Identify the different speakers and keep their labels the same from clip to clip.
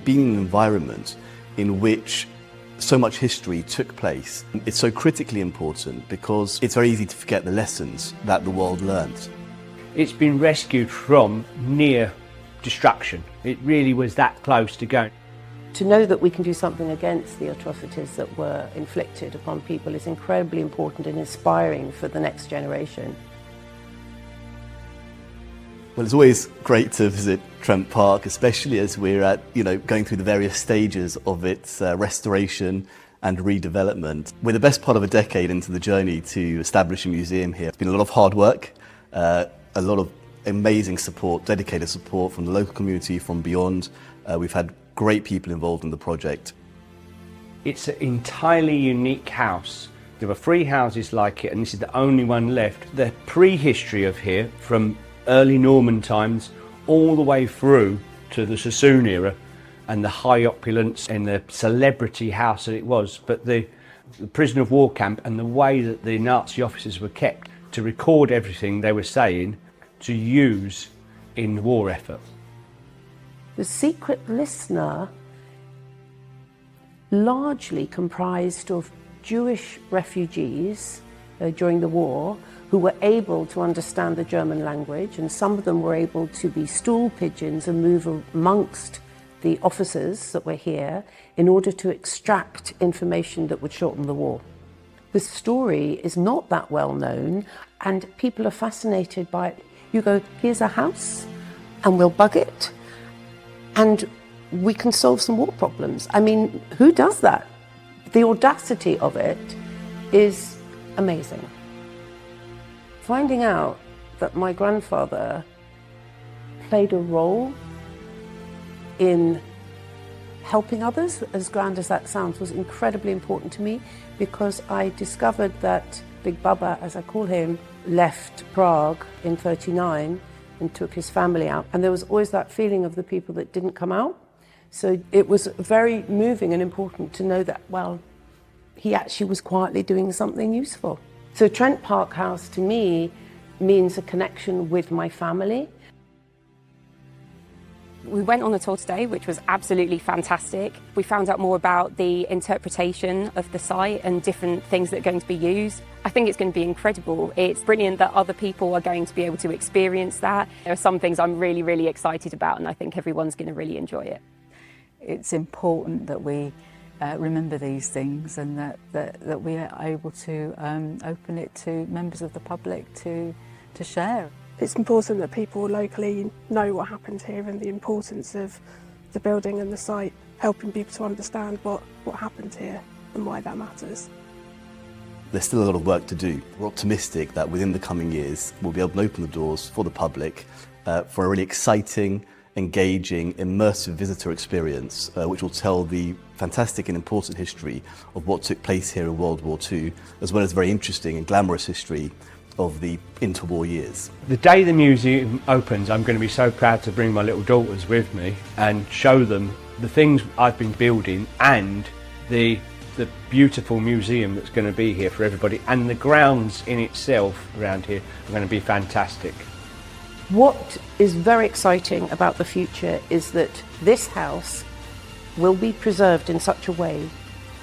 Speaker 1: been an environment in which so much history took place. It's so critically important because it's very easy to forget the lessons that the world learned.
Speaker 2: It's been rescued from near destruction. It really was that close to going.
Speaker 3: To know that we can do something against the atrocities that were inflicted upon people is incredibly important and inspiring for the next generation.
Speaker 1: Well, it's always great to visit Trent Park, especially as we're going through the various stages of its restoration and redevelopment. We're the best part of a decade into the journey to establish a museum here. It's been a lot of hard work, a lot of amazing support, dedicated support from the local community, from beyond. We've had great people involved in the project.
Speaker 2: It's an entirely unique house. There were 3 houses like it, and this is the only one left. The prehistory of here, from early Norman times all the way through to the Sassoon era, and the high opulence and the celebrity house that it was, but the prisoner of war camp and the way that the Nazi officers were kept to record everything they were saying to use in the war effort.
Speaker 3: The secret listener largely comprised of Jewish refugees during the war who were able to understand the German language, and some of them were able to be stool pigeons and move amongst the officers that were here in order to extract information that would shorten the war. The story is not that well known, and people are fascinated by it. You go, here's a house, and we'll bug it, and we can solve some war problems. I mean, who does that? The audacity of it is amazing. Finding out that my grandfather played a role in helping others, as grand as that sounds, was incredibly important to me, because I discovered that Big Baba, as I call him, left Prague in '39 and took his family out. And there was always that feeling of the people that didn't come out. So it was very moving and important to know that, well, he actually was quietly doing something useful. So Trent Park House to me means a connection with my family.
Speaker 4: We went on a tour today, which was absolutely fantastic. We found out more about the interpretation of the site and different things that are going to be used. I think it's going to be incredible. It's brilliant that other people are going to be able to experience that. There are some things I'm really, really excited about, and I think everyone's going to really enjoy it.
Speaker 5: It's important that we remember these things, and that we are able to open it to members of the public to share.
Speaker 6: It's important that people locally know what happened here and the importance of the building and the site, helping people to understand what happened here and why that matters.
Speaker 1: There's still a lot of work to do. We're optimistic that within the coming years we'll be able to open the doors for the public for a really exciting, engaging, immersive visitor experience which will tell the fantastic and important history of what took place here in World War II, as well as very interesting and glamorous history of the interwar years.
Speaker 2: The day the museum opens, I'm going to be so proud to bring my little daughters with me and show them the things I've been building and the beautiful museum that's going to be here for everybody, and the grounds in itself around here are going to be fantastic.
Speaker 3: What is very exciting about the future is that this house will be preserved in such a way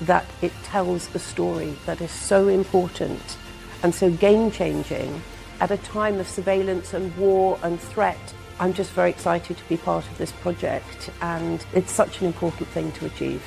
Speaker 3: that it tells a story that is so important and so game-changing at a time of surveillance and war and threat. I'm just very excited to be part of this project, and it's such an important thing to achieve.